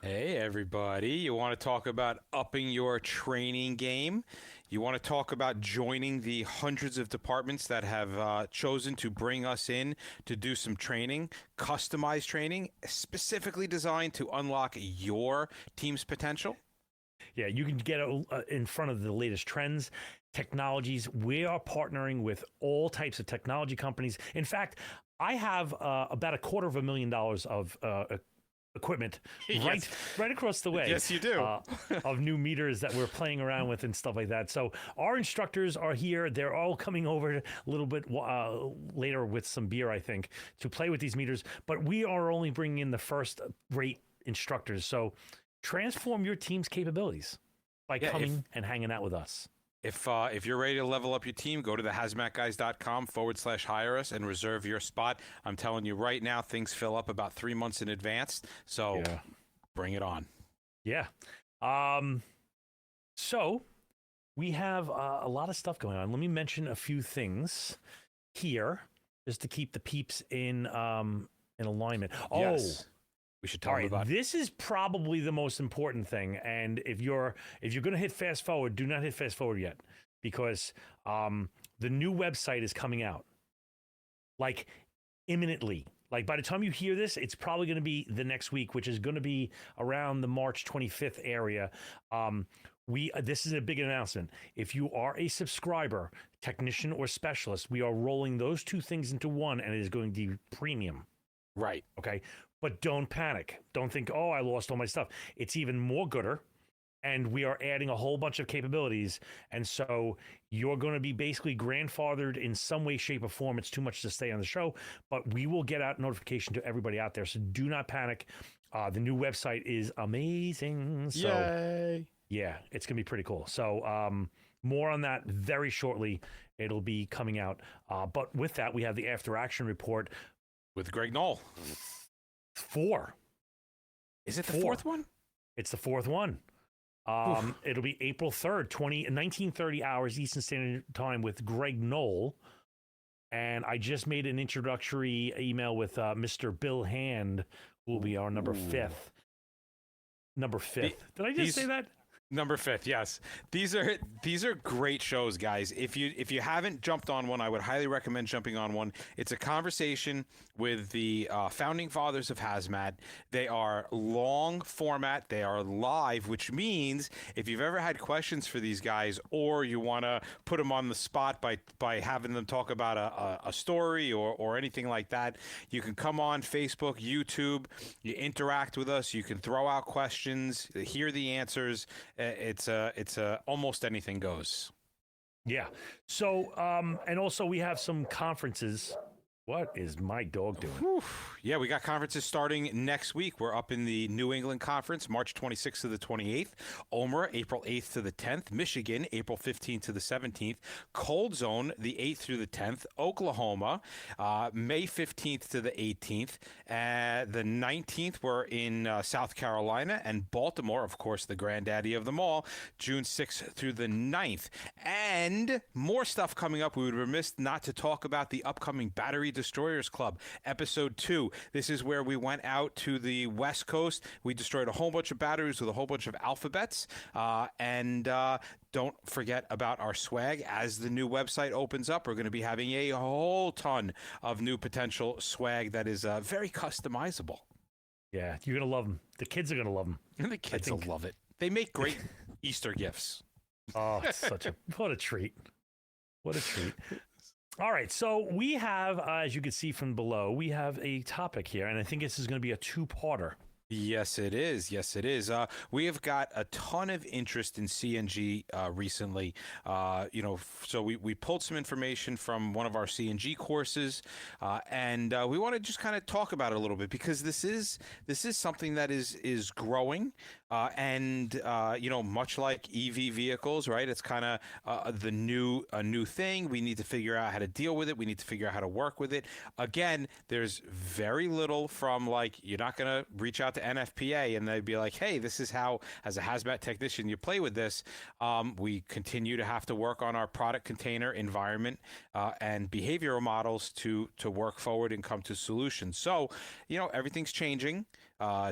Hey, everybody. You want to talk about upping your training game? You want to talk about joining the hundreds of departments that have chosen to bring us in to do some training, customized training, specifically designed to unlock your team's potential? Yeah, you can get in front of the latest trends, technologies. We are partnering with all types of technology companies. In fact, I have about $250,000 of equipment Yes. right across the way. Yes, you do. Of new meters that we're playing around with and stuff like that. So our instructors are here. They're all coming over a little bit later with some beer, I think, to play with these meters. But we are only bringing in the first rate instructors. So transform your team's capabilities by coming and hanging out with us. If you're ready to level up your team, go to thehazmatguys.com/hire us and reserve your spot. I'm telling you right now, things fill up about 3 months in advance. So bring it on. Yeah. So we have a lot of stuff going on. Let me mention a few things here just to keep the peeps in alignment. Yes. We should talk about this is probably the most important thing. And if you're going to hit fast forward, do not hit fast forward yet, because the new website is coming out like imminently. Like by the time you hear this, it's probably going to be the next week, which is going to be around the March 25th area. This is a big announcement. If you are a subscriber, technician or specialist, we are rolling those two things into one, and it is going to be premium. Right. Okay. But don't panic. Don't think, oh, I lost all my stuff. It's even more gooder. And we are adding a whole bunch of capabilities. And so you're going to be basically grandfathered in some way, shape, or form. It's too much to stay on the show, but we will get out notification to everybody out there. So do not panic. The new website is amazing. So, yay. Yeah, it's going to be pretty cool. So more on that very shortly. It'll be coming out. But with that, we have the After Action Report. With Greg Knoll. 4. Is it the fourth one? It's the fourth one. It'll be April 3rd, 1930 hours Eastern Standard Time with Greg Knoll. And I just made an introductory email with Mr. Bill Hand, who will be our number 5th. Number 5th. Did I just say that? Number 5th, yes. These are great shows, guys. If you haven't jumped on one, I would highly recommend jumping on one. It's a conversation with the founding fathers of Hazmat. They are long format. They are live, which means if you've ever had questions for these guys, or you want to put them on the spot by having them talk about a story or anything like that, you can come on Facebook, YouTube. You interact with us. You can throw out questions, hear the answers. It's almost anything goes. Yeah. So, and also we have some conferences. What is my dog doing? Whew. Yeah, we got conferences starting next week. We're up in the New England Conference, March 26th to the 28th. Omer, April 8th to the 10th. Michigan, April 15th to the 17th. Cold Zone, the 8th through the 10th. Oklahoma, May 15th to the 18th. The 19th, we're in South Carolina. And Baltimore, of course, the granddaddy of them all, June 6th through the 9th. And more stuff coming up. We would be remiss not to talk about the upcoming Battery Destroyers Club, episode 2. This is where we went out to the West Coast. We destroyed a whole bunch of batteries with a whole bunch of alphabets. And don't forget about our swag. As the new website opens up, we're going to be having a whole ton of new potential swag that is very customizable. Yeah, you're going to love them. The kids are going to love them. And the kids will love it. They make great Easter gifts. Oh, it's what a treat. What a treat. All right, so we have, as you can see from below, we have a topic here, and I think this is going to be a two-parter. Yes, it is. Yes, it is. We have got a ton of interest in CNG recently. So we pulled some information from one of our CNG courses, and we want to just kind of talk about it a little bit, because this is something that is growing, and much like EV vehicles, right? It's kind of a new thing. We need to figure out how to deal with it. We need to figure out how to work with it. Again, there's very little from, like, you're not going to reach out to NFPA and they'd be like, hey, this is how, as a hazmat technician, you play with this. We continue to have to work on our product container environment and behavioral models to work forward and come to solutions. So, everything's changing.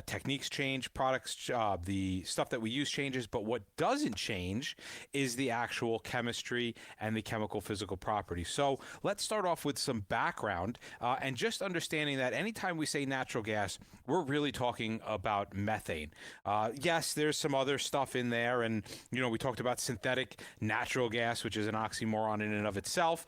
techniques change, products, the stuff that we use changes, but what doesn't change is the actual chemistry and the chemical physical properties. So let's start off with some background and just understanding that anytime we say natural gas, we're really talking about methane. Yes, there's some other stuff in there, and we talked about synthetic natural gas, which is an oxymoron in and of itself,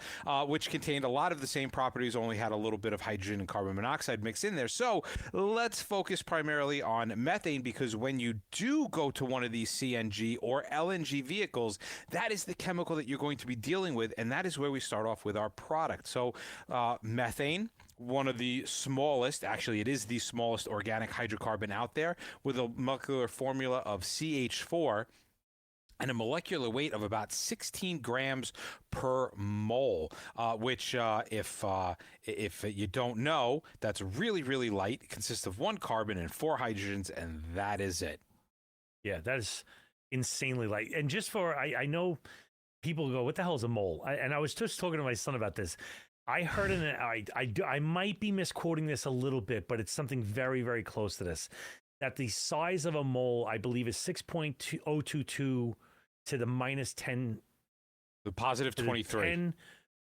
which contained a lot of the same properties, only had a little bit of hydrogen and carbon monoxide mixed in there. So let's focus primarily on methane, because when you do go to one of these CNG or LNG vehicles, that is the chemical that you're going to be dealing with, and that is where we start off with our product. So methane, one of the smallest, actually it is the smallest organic hydrocarbon out there, with a molecular formula of CH4 and a molecular weight of about 16 grams per mole, which if you don't know, that's really, really light. It consists of 1 carbon and 4 hydrogens, and that is it. Yeah, that is insanely light. And just for, I know people go, what the hell is a mole? And I was just talking to my son about this. I heard I might be misquoting this a little bit, but it's something very, very close to this. That the size of a mole, I believe, is 6.022 to the minus 10. The positive 23. 10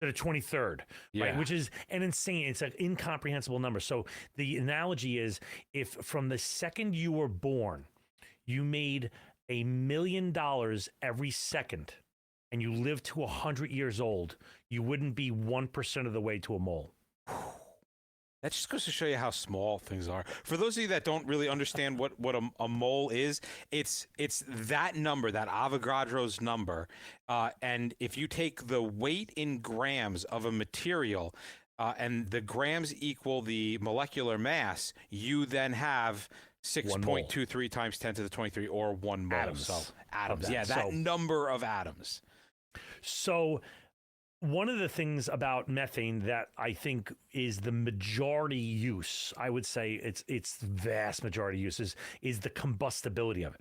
to the 23rd, yeah. Right? Which is an insane, it's an incomprehensible number. So the analogy is, if from the second you were born, you made $1 million every second, and you lived to 100 years old, you wouldn't be 1% of the way to a mole. That just goes to show you how small things are. For those of you that don't really understand what a mole is, it's that number, that Avogadro's number, and if you take the weight in grams of a material, and the grams equal the molecular mass, you then have 6.23 times 10 to the 23, or 1 mole. Atoms. So atoms, that number of atoms. So one of the things about methane that I think is the majority use, I would say it's vast majority use, is the combustibility of it,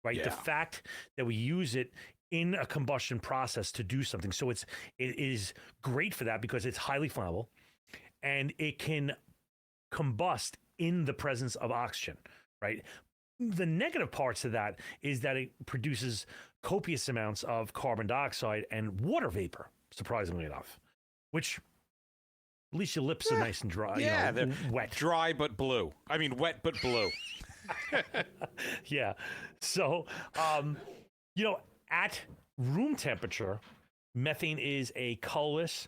right? Yeah. The fact that we use it in a combustion process to do something. So it is great for that, because it's highly flammable and it can combust in the presence of oxygen, right? The negative parts of that is that it produces copious amounts of carbon dioxide and water vapor, surprisingly enough, which at least your lips are nice and dry. Yeah, they're wet. Dry but blue. I mean, wet but blue. Yeah. So, at room temperature, methane is a colorless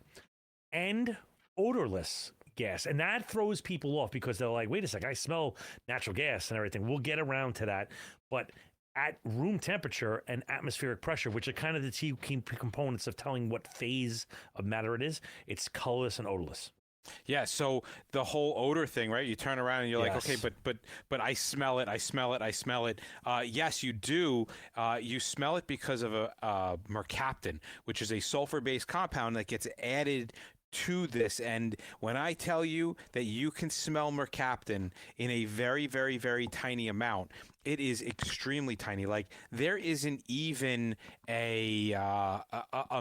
and odorless gas. And that throws people off, because they're like, wait a second, I smell natural gas and everything. We'll get around to that. But at room temperature and atmospheric pressure, which are kind of the two key components of telling what phase of matter it is, it's colorless and odorless. Yeah, so the whole odor thing, right? You turn around and you're like, okay, but I smell it, I smell it, I smell it. Yes, you do. You smell it because of a mercaptan, which is a sulfur-based compound that gets added to this. And when I tell you that you can smell mercaptan in a very, very, very tiny amount, it is extremely tiny. Like, there isn't even a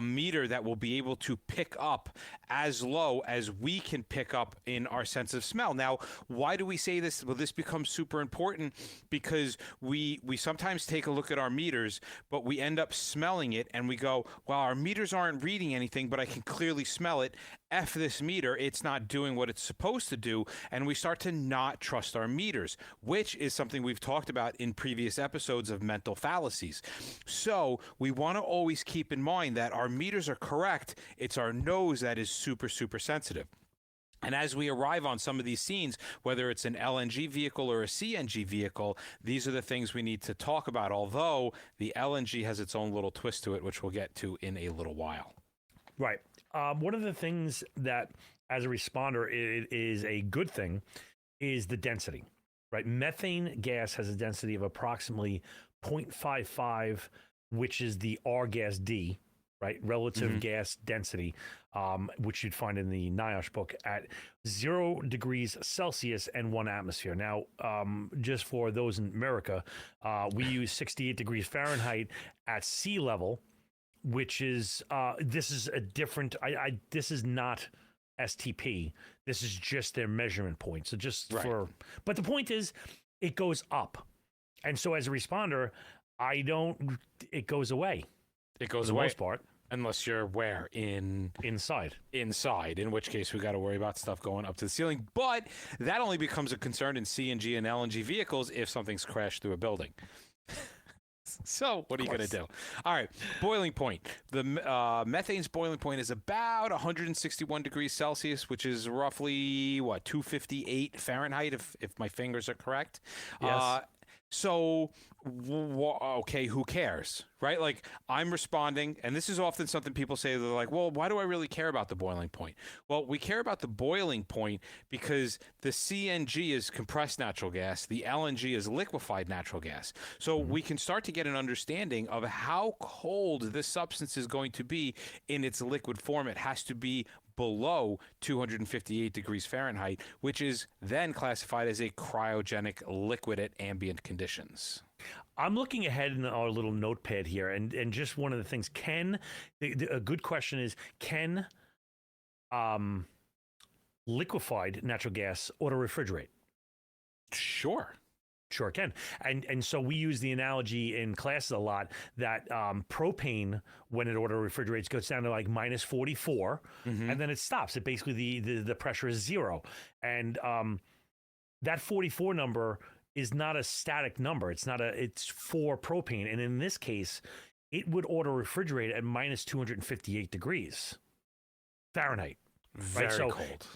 meter that will be able to pick up as low as we can pick up in our sense of smell. Now, why do we say this? Well, this becomes super important because we sometimes take a look at our meters, but we end up smelling it and we go, well, our meters aren't reading anything, but I can clearly smell it. F this meter, it's not doing what it's supposed to do. And we start to not trust our meters, which is something we've talked about in previous episodes of mental fallacies. So we want to always keep in mind that our meters are correct. It's our nose that is super, super sensitive. And as we arrive on some of these scenes, whether it's an LNG vehicle or a CNG vehicle, these are the things we need to talk about, although the LNG has its own little twist to it, which we'll get to in a little while. Right. One of the things that, as a responder, it is a good thing is the density, right? Methane gas has a density of approximately 0.55, which is the R gas D, right? Relative gas density, which you'd find in the NIOSH book at 0 degrees Celsius and 1 atmosphere. Now, just for those in America, we use 68 degrees Fahrenheit at sea level, which is, this is a different, this is not STP. This is just their measurement point. So just right. but the point is, it goes up. And so as a responder, it goes away. It goes for the away. most part. Unless you're where? Inside, in which case we got to worry about stuff going up to the ceiling. But that only becomes a concern in CNG and LNG vehicles if something's crashed through a building. So what are you going to do? All right, boiling point. The methane's boiling point is about 161 degrees Celsius, which is roughly, 258 Fahrenheit, if my fingers are correct. Yes. So, okay, who cares, right? Like, I'm responding, and this is often something people say. They're like, well, why do I really care about the boiling point? Well, we care about the boiling point because the CNG is compressed natural gas. The LNG is liquefied natural gas. So we can start to get an understanding of how cold this substance is going to be in its liquid form. It has to be below 258 degrees Fahrenheit, which is then classified as a cryogenic liquid at ambient conditions. I'm looking ahead in our little notepad here, and just one of the things, a good question is, can liquefied natural gas auto refrigerate? Sure. Sure can. And so we use the analogy in classes a lot that propane, when it auto refrigerates, goes down to like minus 44, and then it stops. It basically, the pressure is zero. And that 44 number is not a static number. It's for propane. And in this case, it would auto refrigerate at minus 258 degrees Fahrenheit. Very So cold.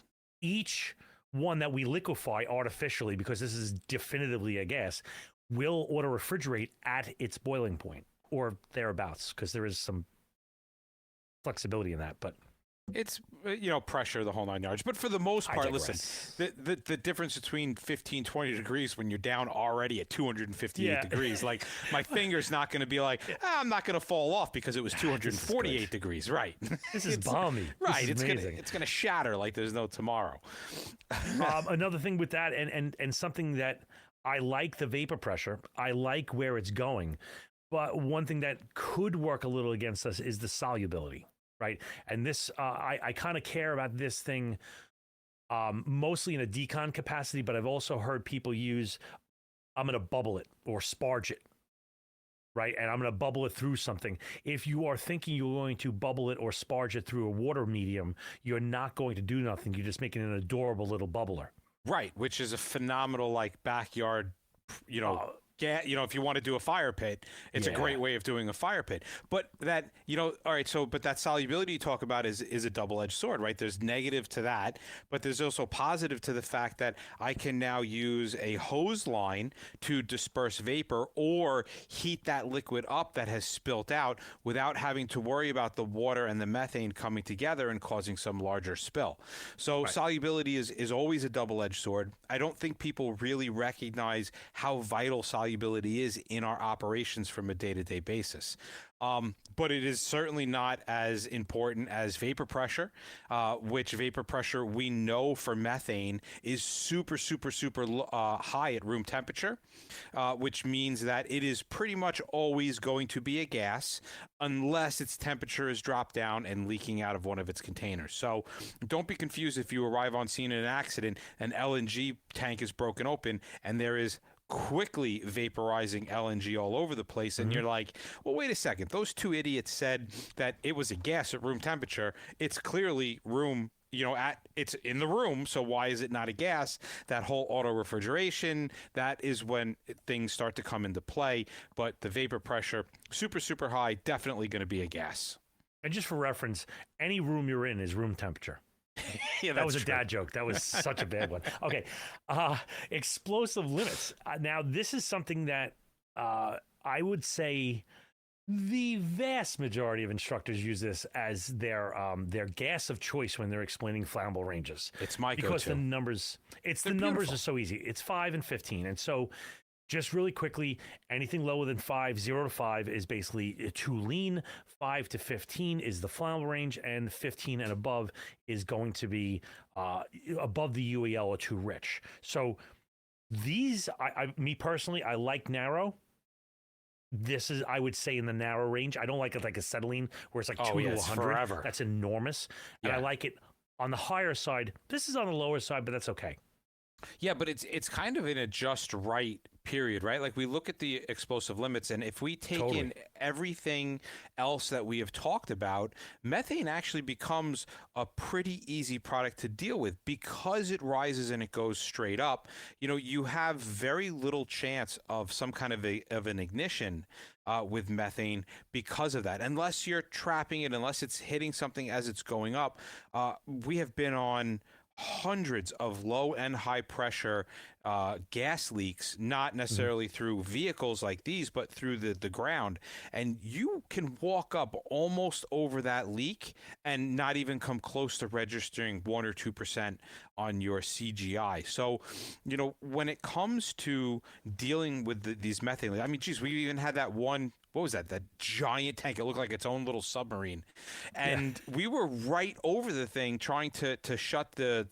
each one that we liquefy artificially, because this is definitively a gas, will auto refrigerate at its boiling point or thereabouts, because there is some flexibility in that. But It's, pressure, the whole 9 yards. But for the most I part, digress. listen, the difference between 15, 20 degrees when you're down already at 258 degrees, like my finger's not going to be like, I'm not going to fall off because it was 248 degrees. Right. This is balmy. Right. This is It's amazing. going to shatter like there's no tomorrow. Another thing with that, and something that I like, the vapor pressure. I like where it's going. But one thing that could work a little against us is the solubility. Right. And this, I kind of care about this thing mostly in a decon capacity, but I've also heard people use, I'm going to bubble it or sparge it. Right. And I'm going to bubble it through something. If you are thinking you're going to bubble it or sparge it through a water medium, you're not going to do nothing. You're just making an adorable little bubbler. Right. Which is a phenomenal, backyard, if you want to do a fire pit, it's a great way of doing a fire pit. But that, all right, but that solubility you talk about is a double-edged sword, right? There's negative to that, but there's also positive to the fact that I can now use a hose line to disperse vapor or heat that liquid up that has spilt out without having to worry about the water and the methane coming together and causing some larger spill. So solubility is always a double-edged sword. I don't think people really recognize how vital solubility is in our operations from a day-to-day basis. But it is certainly not as important as vapor pressure, which vapor pressure we know for methane is super, super, super high at room temperature, which means that it is pretty much always going to be a gas unless its temperature is dropped down and leaking out of one of its containers. So don't be confused if you arrive on scene in an accident, an LNG tank is broken open, and there is quickly vaporizing LNG all over the place, and you're like, well, wait a second, those two idiots said that it was a gas at room temperature. It's clearly room, it's in the room, so why is it not a gas? That whole auto refrigeration, that is when things start to come into play. But the vapor pressure, super, super high, definitely going to be a gas. And just for reference, any room you're in is room temperature. Yeah, that was a dad joke. That was such a bad one. Okay. Explosive limits. Now, this is something that I would say the vast majority of instructors use this as their gas of choice when they're explaining flammable ranges. It's my go-to. Because the numbers are so easy. It's 5 and 15. And so just really quickly, anything lower than 5, 0 to 5 is basically too lean. 5 to 15 is the flammable range, and 15 and above is going to be above the UEL or too rich. So these, me personally, I like narrow. This is, I would say, in the narrow range. I don't like it like acetylene, where it's like 2 to 100. Forever. That's enormous. And I like it on the higher side. This is on the lower side, but that's okay. Yeah, but it's kind of in a just right period, right? Like we look at the explosive limits, and if we take Totally. in everything else that we have talked about, methane actually becomes a pretty easy product to deal with because it rises and it goes straight up. You have very little chance of some kind of an ignition with methane because of that, unless you're trapping it, unless it's hitting something as it's going up. We have been on hundreds of low and high pressure gas leaks, not Mhm. necessarily through vehicles like these, but through the ground. And you can walk up almost over that leak and not even come close to registering 1 or 2% on your CGI. So, when it comes to dealing with these methane leaks, I mean, geez, we even had that one. What was that? That giant tank. It looked like its own little submarine, Yeah. and we were right over the thing trying to shut the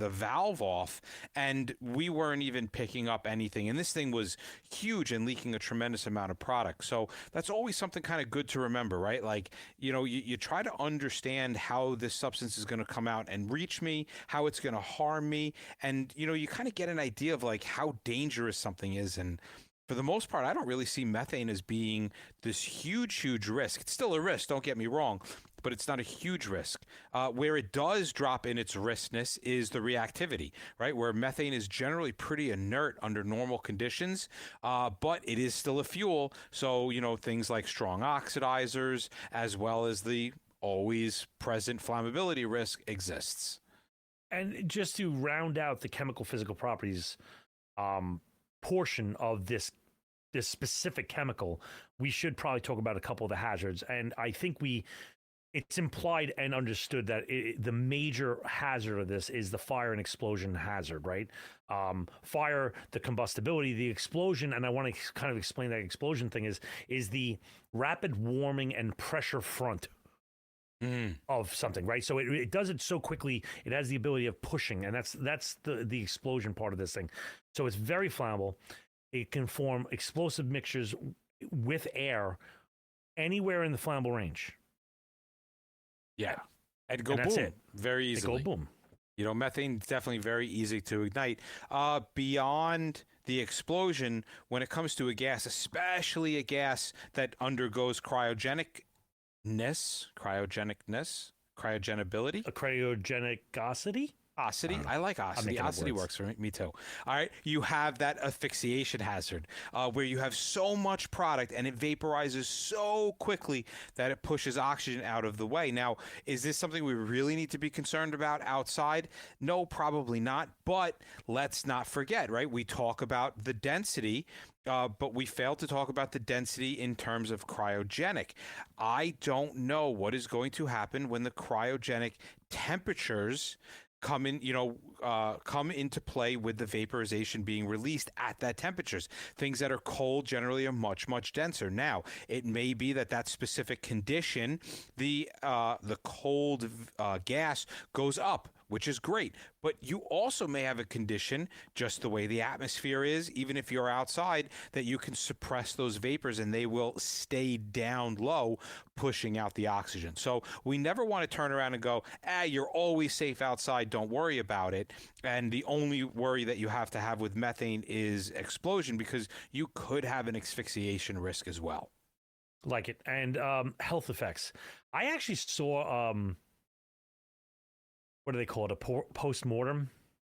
valve off, and we weren't even picking up anything. And this thing was huge and leaking a tremendous amount of product. So that's always something kind of good to remember, right? Like, you try to understand how this substance is going to come out and reach me, how it's going to harm me, and you kind of get an idea of like how dangerous something is. And for the most part, I don't really see methane as being this huge, huge risk. It's still a risk, don't get me wrong, but it's not a huge risk. Where it does drop in its riskness is the reactivity, right? Where methane is generally pretty inert under normal conditions, but it is still a fuel. So, things like strong oxidizers, as well as the always present flammability risk exists. And just to round out the chemical physical properties um, portion of this specific chemical, we should probably talk about a couple of the hazards. And I think it's implied and understood that the major hazard of this is the fire and explosion hazard, right? Fire, the combustibility, the explosion, and I want to kind of explain that explosion thing is the rapid warming and pressure front of something, right? So it does it so quickly. It has the ability of pushing, and that's the explosion part of this thing. So it's very flammable. It can form explosive mixtures with air anywhere in the flammable range. Yeah. And go And that's boom it. very They go easily. boom. Methane is definitely very easy to ignite. Beyond the explosion, when it comes to a gas, especially a gas that undergoes cryogenability. A cryogenicosity? I Osity. don't know. I like I'm osity. making up Osity words. works for me too. All right. You have that asphyxiation hazard where you have so much product and it vaporizes so quickly that it pushes oxygen out of the way. Now, is this something we really need to be concerned about outside? No, probably not. But let's not forget, right? We talk about the density. But we failed to talk about the density in terms of cryogenic. I don't know what is going to happen when the cryogenic temperatures come into play with the vaporization being released at that temperatures. Things that are cold generally are much, much denser. Now, it may be that specific condition, the cold gas goes up, which is great. But you also may have a condition, just the way the atmosphere is, even if you're outside, that you can suppress those vapors and they will stay down low, pushing out the oxygen. So we never want to turn around and go, you're always safe outside, don't worry about it. And the only worry that you have to have with methane is explosion, because you could have an asphyxiation risk as well. Like it. And health effects. I actually saw what do they call it? A post-mortem,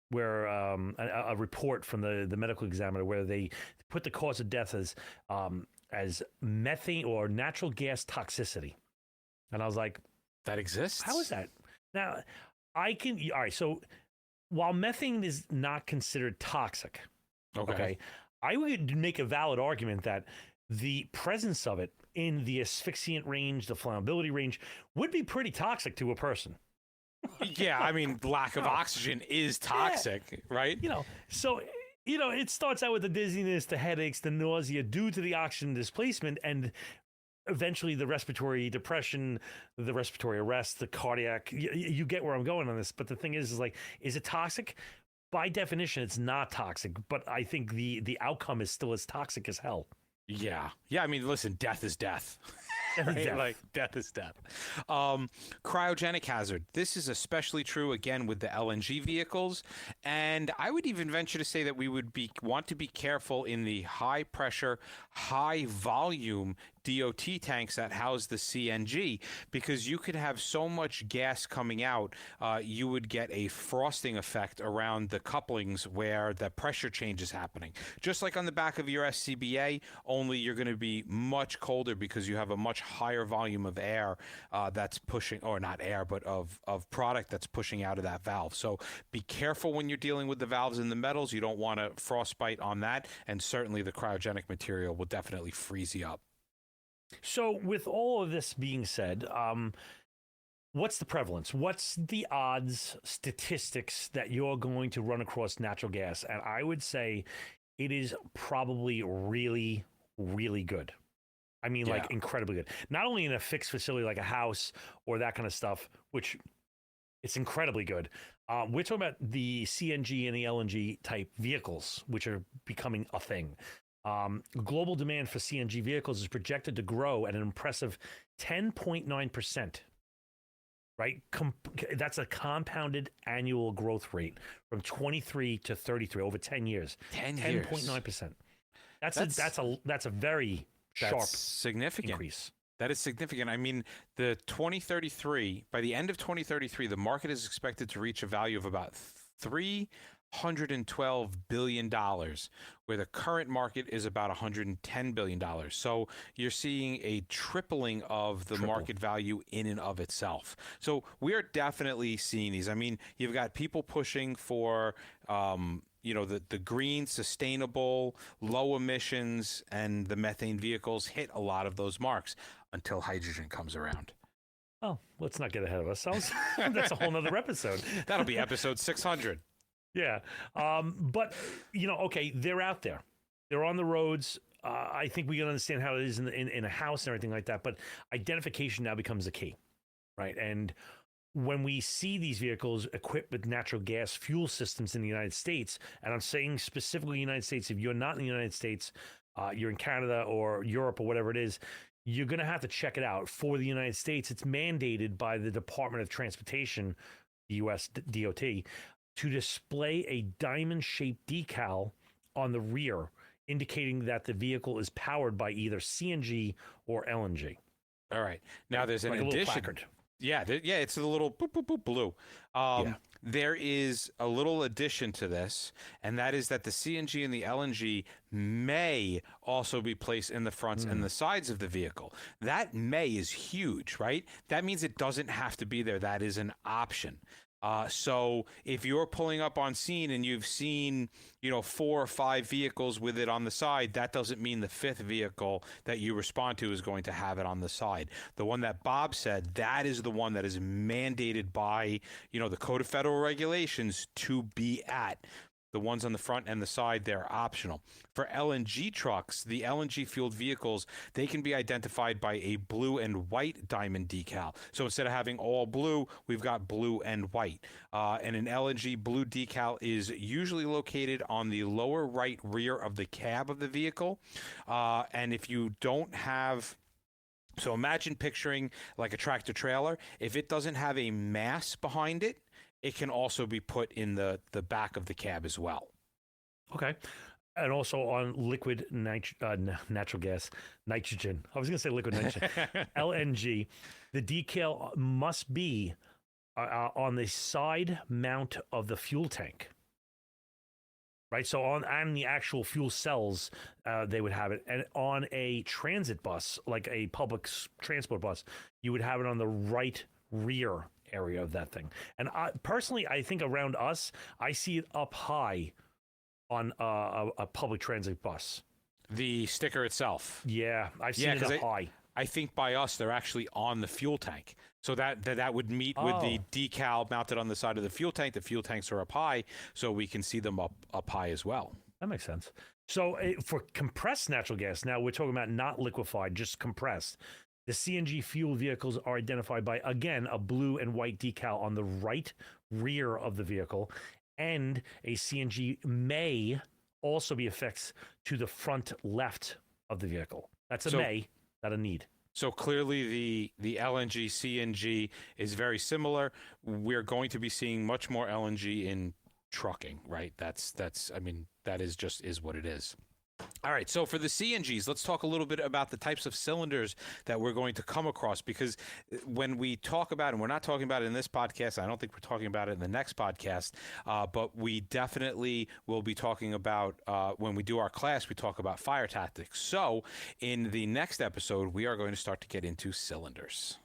where a report from the medical examiner where they put the cause of death as methane or natural gas toxicity. And I was like, That exists? how is that? Now, all right, so while methane is not considered toxic, okay, I would make a valid argument that the presence of it in the asphyxiant range, the flammability range, would be pretty toxic to a person. Yeah, I mean, lack of oxygen is toxic, right? So it starts out with the dizziness, the headaches, the nausea due to the oxygen displacement, and eventually the respiratory depression, the respiratory arrest, the cardiac. You get where I'm going on this. But the thing is like, is it toxic? By definition, it's not toxic. But I think the outcome is still as toxic as hell. Yeah. I mean, listen, death is death. Death is right? death. Like death is death. Cryogenic hazard. This is especially true again with the LNG vehicles, and I would even venture to say that we would want to be careful in the high pressure, high volume DOT tanks that house the CNG, because you could have so much gas coming out, you would get a frosting effect around the couplings where the pressure change is happening. Just like on the back of your SCBA, only you're going to be much colder because you have a much higher volume of air that's pushing, or not air, but of product that's pushing out of that valve. So be careful when you're dealing with the valves and the metals. You don't want to frostbite on that, and certainly the cryogenic material will definitely freeze you up. So, with all of this being said, what's the prevalence? What's the odds, statistics that you're going to run across natural gas? And I would say it is probably really, really good. I mean, like incredibly good. Not only in a fixed facility like a house or that kind of stuff, which it's incredibly good. We're talking about the CNG and the LNG type vehicles, which are becoming a thing. Global demand for CNG vehicles is projected to grow at an impressive 10.9%, right? That's a compounded annual growth rate from 23 to 33 over 10 years. 10.9%. That's a very sharp significant increase. That is significant. I mean, by the end of 2033, the market is expected to reach a value of about $312 billion, where the current market is about $110 billion. So you're seeing a tripling of the market value in and of itself. So we are definitely seeing these. I mean, you've got people pushing for, the green, sustainable, low emissions, and the methane vehicles hit a lot of those marks until hydrogen comes around. Oh, let's not get ahead of ourselves. That's a whole nother episode. That'll be episode 600. Yeah. But, okay, they're out there. They're on the roads. I think we can understand how it is in a house and everything like that. But identification now becomes the key, right? And when we see these vehicles equipped with natural gas fuel systems in the United States, and I'm saying specifically United States, if you're not in the United States, you're in Canada or Europe or whatever it is, you're going to have to check it out. For the United States, it's mandated by the Department of Transportation, the U.S. DOT, to display a diamond-shaped decal on the rear, indicating that the vehicle is powered by either CNG or LNG. All right. Now there's an addition. Yeah, it's a little boop, boop, boop, blue. There is a little addition to this, and that is that the CNG and the LNG may also be placed in the fronts and the sides of the vehicle. That may is huge, right? That means it doesn't have to be there. That is an option. So if you're pulling up on scene and you've seen, 4 or 5 vehicles with it on the side, that doesn't mean the 5th vehicle that you respond to is going to have it on the side. The one that Bob said, that is the one that is mandated by, the Code of Federal Regulations to be at. The ones on the front and the side, they're optional. For LNG trucks, the LNG fueled vehicles, they can be identified by a blue and white diamond decal. So instead of having all blue, we've got blue and white. And an LNG blue decal is usually located on the lower right rear of the cab of the vehicle. And if you don't have... So imagine picturing like a tractor trailer. If it doesn't have a mass behind it, it can also be put in the back of the cab as well. Okay. And also on liquid natural gas, nitrogen. I was going to say liquid nitrogen. LNG. The decal must be on the side mount of the fuel tank. Right? So on the actual fuel cells, they would have it. And on a transit bus, like a public transport bus, you would have it on the right rear area of that thing. And personally, I think around us, I see it up high on a public transit bus. The sticker itself. Yeah, I've seen it up high. I think by us, they're actually on the fuel tank. So that would meet with the decal mounted on the side of the fuel tank. The fuel tanks are up high, so we can see them up high as well. That makes sense. So for compressed natural gas, now we're talking about not liquefied, just compressed. The CNG fuel vehicles are identified by, again, a blue and white decal on the right rear of the vehicle, and a CNG may also be affixed to the front left of the vehicle. That's a may, not a need. So clearly the LNG CNG is very similar. We're going to be seeing much more LNG in trucking, right? I mean, that is what it is. All right, so for the CNGs, let's talk a little bit about the types of cylinders that we're going to come across, because when we talk about, and we're not talking about it in this podcast, I don't think we're talking about it in the next podcast, but we definitely will be talking about, when we do our class, we talk about fire tactics. So in the next episode, we are going to start to get into cylinders.